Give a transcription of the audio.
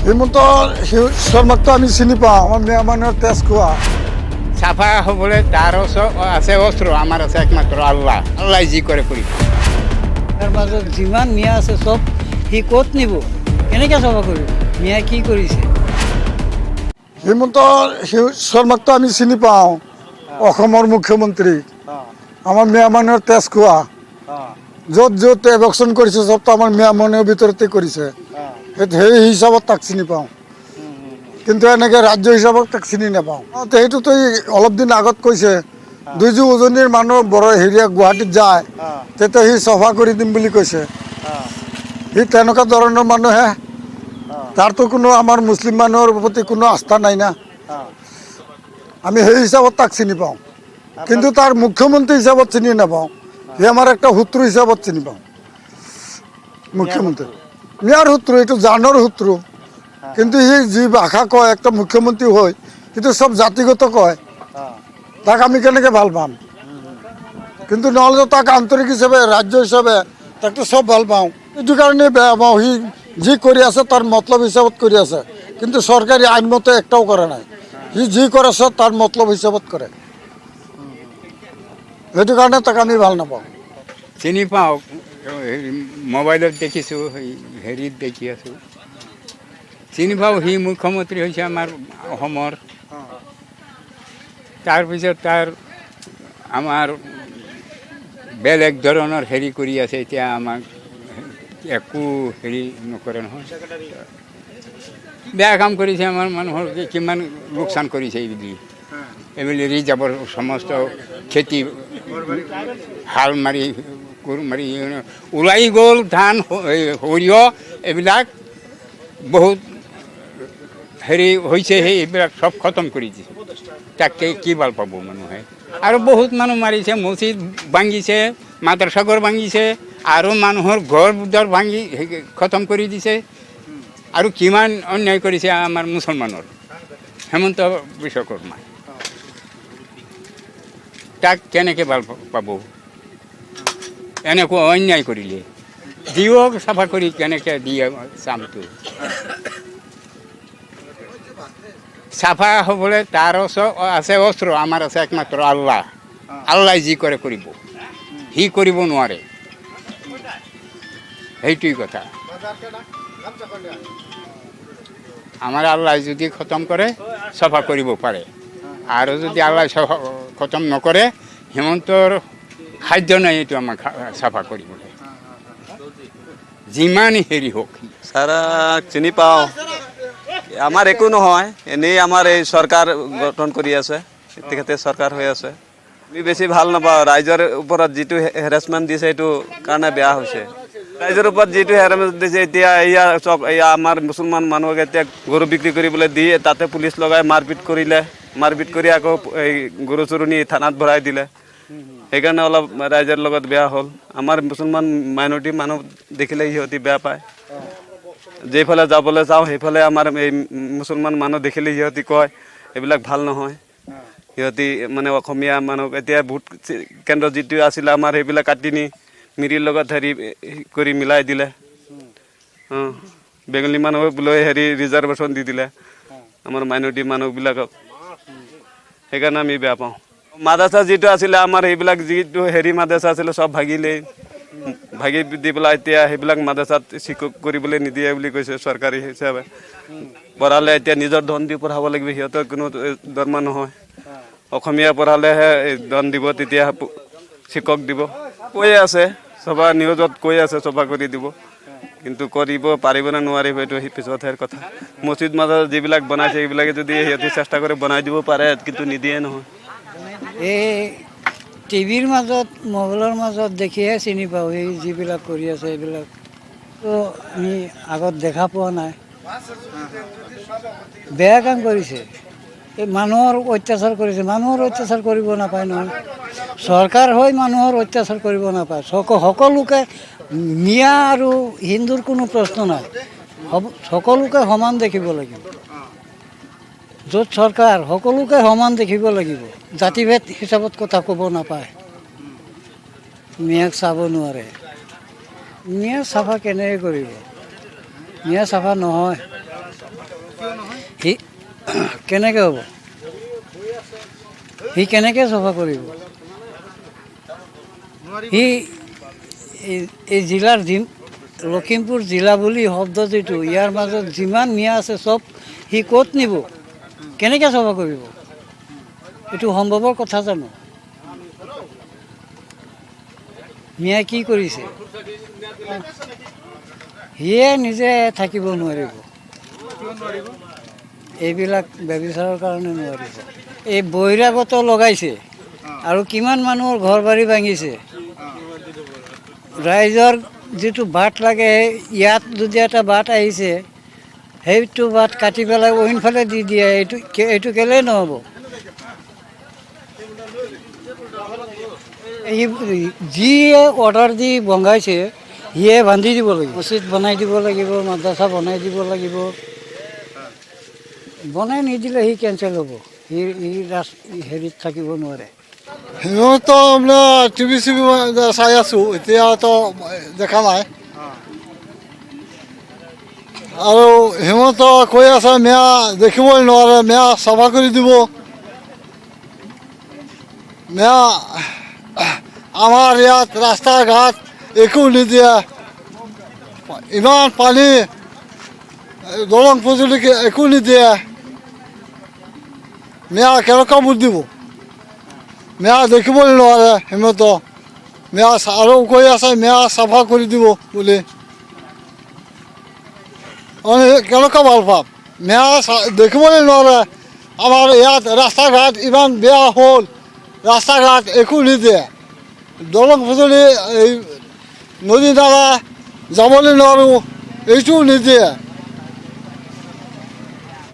হিমন্ত শৰ্মাকতো আমি চিনি পাওঁ, আমাৰ মিয়া মানুহৰ তেজ খোৱা। চাফা হ'বলৈ তাৰ আছে অস্ত্ৰ, আমাৰ আছে একমাত্ৰ আল্লাহ। আল্লাহ যি কৰে কৰিব। তাৰ মাজত যিমান মিয়া আছে চব সি ক'ত নিব, কেনেকৈ চাফা কৰিব? মিয়া কি কৰিছে? হিমন্ত শৰ্মাকতো আমি চিনি পাওঁ, অসমৰ মুখ্যমন্ত্ৰী। আমাৰ মিয়া মানুহৰ তেজ খোৱা। য'ত য'ত এভেকশ্যন কৰিছে চবতো আমাৰ মিয়া মানুহৰ ভিতৰতে কৰিছে। সেই হিচাপত তাক চিনি পাওঁ, কিন্তু এনেকৈ ৰাজ্য হিচাপত তাক চিনি নাপাওঁ। সেইটোতো অলপ দিন আগত কৈছে, দুইযোৰ উজনিৰ মানুহ বৰ হেৰিয়া গুৱাহাটীত যায়, তেতিয়া সি চফা কৰি দিম বুলি কৈছে। সি তেনেকুৱা ধৰণৰ মানুহে, তাৰতো কোনো আমাৰ মুছলিম মানুহৰ প্ৰতি কোনো আস্থা নাই না। আমি সেই হিচাপত তাক চিনি পাওঁ, কিন্তু তাৰ মুখ্যমন্ত্ৰী হিচাপত চিনি নাপাওঁ। সি আমাৰ একটা শত্ৰু হিচাপত চিনি পাওঁ। মুখ্যমন্ত্ৰী মিয়াৰ শত্ৰু, এইটো জানৰ শত্ৰু। কিন্তু সি যি ভাষা কয় একটা মুখ্যমন্ত্ৰী হৈ, সেইটো চব জাতিগত কয়, তাক আমি কেনেকৈ ভাল পাম? কিন্তু নহ'লে তাক আন্তৰিক হিচাপে ৰাজ্য হিচাপে তাকতো চব ভাল পাওঁ। এইটো কাৰণে বেয়া পাওঁ, সি যি কৰি আছে তাৰ মতলব হিচাপত কৰি আছে, কিন্তু চৰকাৰী আইনমতে একটাও কৰা নাই। সি যি কৰে চব তাৰ মতলব হিচাপত কৰে, সেইটো কাৰণে তাক আমি ভাল নাপাওঁ। চিনি পাওঁ, মোবাইলত দেখিছোঁ, হেৰিত দেখি আছোঁ, চিনি পাওঁ। সি মুখ্যমন্ত্ৰী হৈছে আমাৰ অসমৰ। তাৰপিছত তাৰ আমাৰ বেলেগ ধৰণৰ হেৰি কৰি আছে, এতিয়া আমাক একো হেৰি নকৰে নহয়। বেয়া কাম কৰিছে, আমাৰ মানুহৰ কিমান লোকচান কৰিছে। এইবুলি ৰিজাৰ্ভৰ সমস্ত খেতি হাল মাৰি কোৰ মাৰি ওলাই গ'ল, ধান সৰিয়হ এইবিলাক বহুত হেৰি হৈছে, সেইবিলাক চব খতম কৰি দিছে। তাকে কি ভাল পাব মানুহে? আৰু বহুত মানুহ মাৰিছে, মছজিদ ভাঙিছে, মাদ্ৰাসাঘৰ ভাঙিছে, আৰু মানুহৰ ঘৰ দুৱাৰ ভাঙি খতম কৰি দিছে। আৰু কিমান অন্যায় কৰিছে আমাৰ মুছলমানৰ। হেমন্ত বিশ্বকৰ্মা তাক কেনেকৈ ভাল পাব? এনেকুৱা অন্যায় কৰিলে দিয়ক চাফা কৰি, কেনেকৈ দিয়ে চামটো। চাফা হ'বলৈ তাৰ আছে অস্ত্ৰ, আমাৰ আছে একমাত্ৰ আল্লাহ। আল্লাহ যি কৰে কৰিব, সি কৰিব নোৱাৰে। সেইটোৱেই কথা। আমাৰ আল্লাহ যদি খতম কৰে চাফা কৰিব পাৰে, আৰু যদি আল্লাহ খতম নকৰে, হিমন্তৰ খাদ্য নাই এইটো আমাক চাফা কৰিবলৈ, যিমান হেৰি হওক। ছাৰা চিনি পাওঁ, আমাৰ একো নহয়, এনেই আমাৰ এই চৰকাৰ গঠন কৰি আছে, তেখেতে চৰকাৰ হৈ আছে। আমি বেছি ভাল নাপাওঁ। ৰাইজৰ ওপৰত যিটো হেৰাছমেণ্ট দিছে, সেইটো কাৰণে বেয়া হৈছে। ৰাইজৰ ওপৰত যিটো হেৰাছমেণ্ট দিছে, এতিয়া এয়া আমাৰ মুছলমান মানুহক এতিয়া গৰু বিক্ৰী কৰিবলৈ দি তাতে পুলিচ লগাই মাৰপিট কৰিলে, মাৰপিট কৰি আকৌ এই গৰু চৰু নি থানাত ভৰাই দিলে। সেইকাৰণে অলপ ৰাইজৰ লগত বেয়া হ'ল। আমাৰ মুছলমান মাইনৰিটি মানুহ দেখিলে সিহঁতি বেয়া পায়। যেইফালে যাবলৈ যাওঁ সেইফালে আমাৰ এই মুছলমান মানুহ দেখিলে সিহঁতি কয় এইবিলাক ভাল নহয়। সিহঁতি মানে অসমীয়া মানুহ এতিয়া ভোট কেন্দ্ৰ যিটো আছিলে আমাৰ, সেইবিলাক কাটি নি মিৰিৰ লগত হেৰি কৰি মিলাই দিলে। বেংগলী মানুহক লৈ হেৰি ৰিজাৰ্ভেশ্যন দি দিলে আমাৰ মাইনৰিটি মানুহবিলাকক। সেইকাৰণে আমি বেয়া পাওঁ। মাদ্ৰাছা যিটো আছিলে আমাৰ, সেইবিলাক যিটো হেৰি মাদ্ৰাছা আছিলে চব ভাগি দি পেলাই এতিয়া সেইবিলাক মাদ্ৰাছাত শিক্ষক কৰিবলৈ নিদিয়ে বুলি কৈছে চৰকাৰী হিচাপে। পঢ়ালে এতিয়া নিজৰ ধন দি পঢ়াব লাগিব, সিহঁতৰ কোনো দৰমহা নহয়। অসমীয়া পঢ়ালেহে ধন দিব, তেতিয়া শিক্ষক দিব। কৈ আছে চবা নিউজত কৈ আছে চফা কৰি দিব, কিন্তু কৰিব পাৰিব নে নোৱাৰিব এইটো পিছতহে কথা। মছজিদ মাদ্ৰাছা যিবিলাক বনাইছে, সেইবিলাকে যদি সিহঁতি চেষ্টা কৰি বনাই দিব পাৰে, কিন্তু নিদিয়ে নহয়। এই টিভিৰ মাজত, মোবাইলৰ মাজত দেখিহে চিনি পাওঁ। এই যিবিলাক কৰি আছে এইবিলাকতো আমি আগত দেখা পোৱা নাই। বেয়া কাম কৰিছে, এই মানুহৰ অত্যাচাৰ কৰিছে। মানুহৰ অত্যাচাৰ কৰিব নাপায় নহয়, চৰকাৰ হৈ মানুহৰ অত্যাচাৰ কৰিব নাপায়। সকলোকে, মিয়া আৰু হিন্দুৰ কোনো প্ৰশ্ন নাই, সকলোকে সমান দেখিব লাগিব। য'ত চৰকাৰ, সকলোকে সমান দেখিব লাগিব, জাতিভেদ হিচাপত কথা ক'ব নাপায়। মিয়াক চাব নোৱাৰে। মিয়া চাফা কেনেকৈ কৰিব? মিয়া চাফা নহয়। সি কেনেকৈ হ'ব? সি কেনেকৈ চাফা কৰিব? সি এই জিলাৰ লখিমপুৰ জিলা বুলি শব্দ যিটো, ইয়াৰ মাজত যিমান মিয়া আছে চব সি ক'ত নিব? কেনেকৈ চাফা কৰিব? এইটো সম্ভৱৰ কথা জানো? মিয়াই কি কৰিছে? সিয়ে নিজে থাকিব নোৱাৰিব, এইবিলাক ব্যভিচাৰৰ কাৰণে নোৱাৰিব। এই বহিৰাগত লগাইছে আৰু কিমান মানুহৰ ঘৰ বাৰী ভাঙিছে। ৰাইজৰ যিটো বাট লাগে, ইয়াত যদি এটা বাট আহিছে সেইটো বাট কাটি পেলাই অইনফালে দি দিয়ে, এইটো কেলেই নহ'ব? যিয়ে অৰ্ডাৰ দি বনাইছে সিয়ে বান্ধি দিব লাগিব, মছজিদ বনাই দিব লাগিব, মাদ্ৰাছা বনাই দিব লাগিব। বনাই নিদিলে সি কেঞ্চেল হ'ব, সি হেৰিত থাকিব নোৱাৰে। হিমন্ত আপোনাৰ টিভি চাই আছোঁ, এতিয়াতো দেখা নাই। আৰু হিমন্ত কৈ আছে মেয়া দেখিবই নোৱাৰে, মেয়া চাফা কৰি দিব। মেয়া আমাৰ ইয়াত ৰাস্তা ঘাট একো নিদিয়ে, ইমান পানী, দলং পৰ্যন্ত একো নিদিয়ে। মেয়া কেনেকুৱা ভোট দিব? মেয়া দেখিবই নোৱাৰে হিমন্ত। মেয়া আৰু কৈ আছে মেয়া চাফা কৰি দিব বুলি। কেনেকুৱা ভাল পাম? মেয়া দেখিবই নোৱাৰে। আমাৰ ইয়াত ৰাস্তা ঘাট ইমান বেয়া হ'ল, ৰাস্তা ঘাট একো নিদিয়ে। দলং পদূলি এই নদী নালা যাবলৈ নোৱাৰোঁ, এইটোও নিদিয়ে।